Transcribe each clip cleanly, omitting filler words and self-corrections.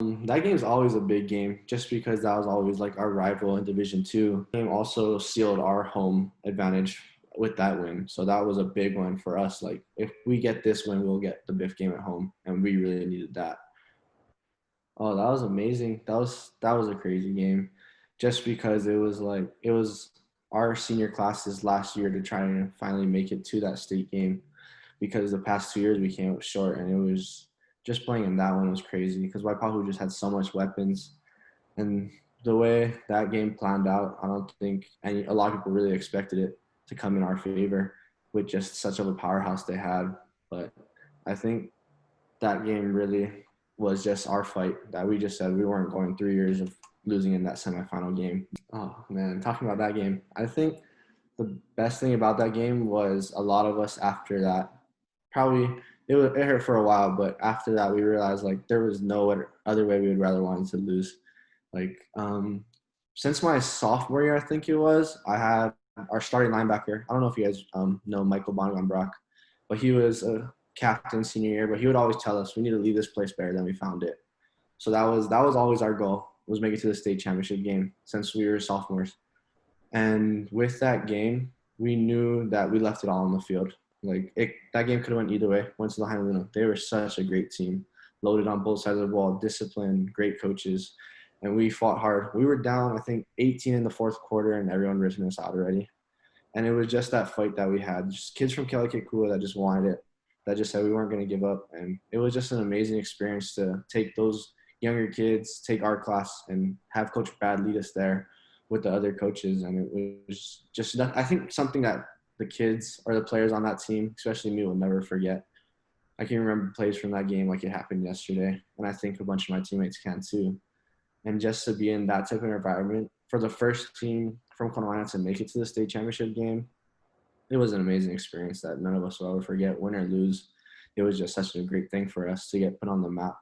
That game's always a big game just because that was always like our rival in Division Two. The game also sealed our home advantage with that win. So that was a big one for us. Like if we get this win, we'll get the BIF game at home, and we really needed that. Oh, that was amazing. That was a crazy game, just because it was our senior classes last year to try and finally make it to that state game, because the past 2 years we came up short, and it was just playing in that one was crazy because Waipahu just had so much weapons, and the way that game planned out, I don't think a lot of people really expected it to come in our favor with just such of a powerhouse they had. But I think that game really was just our fight that we just said we weren't going 3 years of losing in that semifinal game. Oh man, talking about that game, I think the best thing about that game was a lot of us after that probably it hurt for a while, but after that we realized like there was no other way we would rather wanted to lose. Like since my sophomore year, I think it was, I had our starting linebacker. I don't know if you guys know Michael Bongon-Brock, but he was a captain senior year. But he would always tell us we need to leave this place better than we found it. So that was always our goal, was make it to the state championship game since we were sophomores. And with that game, we knew that we left it all on the field. That game could have went either way. Went to the Honolulu. They were such a great team, loaded on both sides of the ball, disciplined, great coaches, and we fought hard. We were down, I think, 18 in the fourth quarter, and everyone ripping us out already. And it was just that fight that we had. Just kids from Kelikikua that just wanted it, that just said we weren't going to give up. And it was just an amazing experience to take those younger kids, take our class, and have Coach Brad lead us there with the other coaches. And it was just, I think, something that the kids or the players on that team, especially me, will never forget. I can remember plays from that game like it happened yesterday, and I think a bunch of my teammates can too. And just to be in that type of environment for the first team from Konoana to make it to the state championship game, it was an amazing experience that none of us will ever forget. Win or lose, it was just such a great thing for us to get put on the map.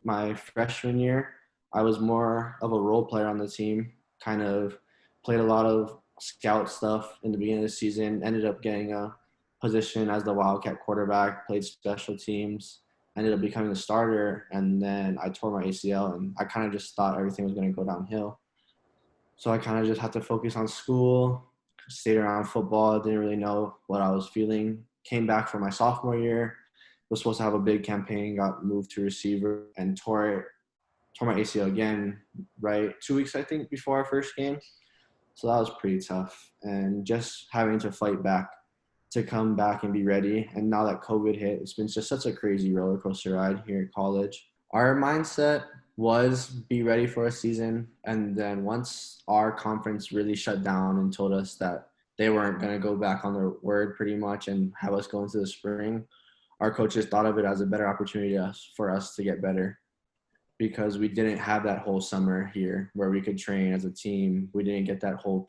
My freshman year, I was more of a role player on the team, kind of played a lot of scout stuff in the beginning of the season, ended up getting a position as the Wildcat quarterback, played special teams, ended up becoming the starter, and then I tore my ACL, and I kind of just thought everything was going to go downhill. So I kind of just had to focus on school, stayed around football, didn't really know what I was feeling. Came back for my sophomore year, was supposed to have a big campaign, got moved to receiver, and tore my ACL again, right 2 weeks, I think, before our first game. So that was pretty tough. And just having to fight back to come back and be ready. And now that COVID hit, it's been just such a crazy roller coaster ride here at college. Our mindset was be ready for a season. And then once our conference really shut down and told us that they weren't going to go back on their word pretty much and have us go into the spring, our coaches thought of it as a better opportunity for us to get better, because we didn't have that whole summer here where we could train as a team. We didn't get that whole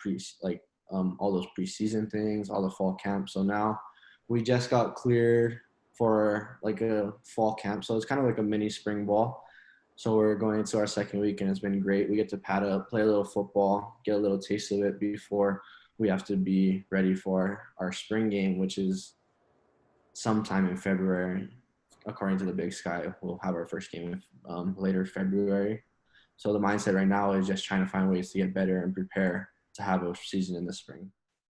all those preseason things, all the fall camp. So now we just got cleared for like a fall camp. So it's kind of like a mini spring ball. So we're going into our second week, and it's been great. We get to pad up, play a little football, get a little taste of it before we have to be ready for our spring game, which is sometime in February. According to the Big Sky, we'll have our first game later February. So the mindset right now is just trying to find ways to get better and prepare to have a season in the spring.